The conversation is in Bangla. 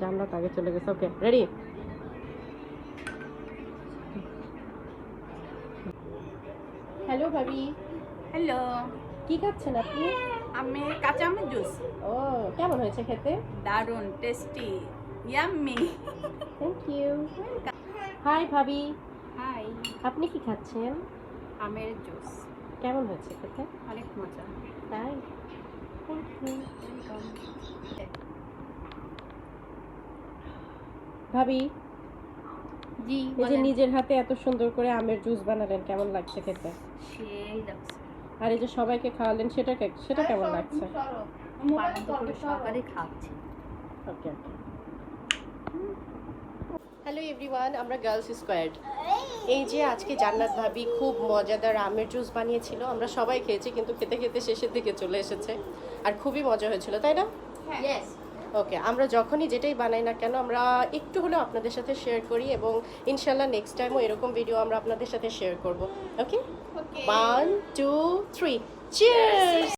জান্নাত আগে চলে গেছে। ওকে, রেডি? হ্যালো ভাবি। হ্যালো, কি খাচ্ছেন আপনি? আমি কাঁচা আমের জুস। ও, কেমন হয়েছে খেতে? দারুন tasty, yummy. Thank you. Hi ভাবি, হাই, আপনি কি খাচ্ছেন? আমের জুস কেমন হয়েছে খেতে? অনেক মজা। তাই, থ্যাংক ইউ। ভাবি, জি, এই যে নিজের হাতে এত সুন্দর করে আমের জুস বানালেন, কেমন লাগছে খেতে? সেই লাগছে। আর এই যে সবাইকে খাওয়ালেন, সেটা কেমন লাগছে? আনন্দ করে সকালে খাচ্ছি। ওকে। হ্যালো এভরিওয়ান, আমরা গার্লস স্কোয়াড। এই যে আজকে জান্নাত ভাবি খুব মজাদার আমের জুস বানিয়েছিল, আমরা সবাই খেয়েছি, কিন্তু খেতে খেতে শেষের দিকে চলে এসেছে। আর খুবই মজা হয়েছিল, তাই না? ইয়েস। ওকে, আমরা যখনই যেটাই বানাই না কেন, আমরা একটু হলেও আপনাদের সাথে শেয়ার করি, এবং ইনশাল্লাহ নেক্সট টাইমও এরকম ভিডিও আমরা আপনাদের সাথে শেয়ার করব। ওকে, 1 2 3 চিয়ার্স।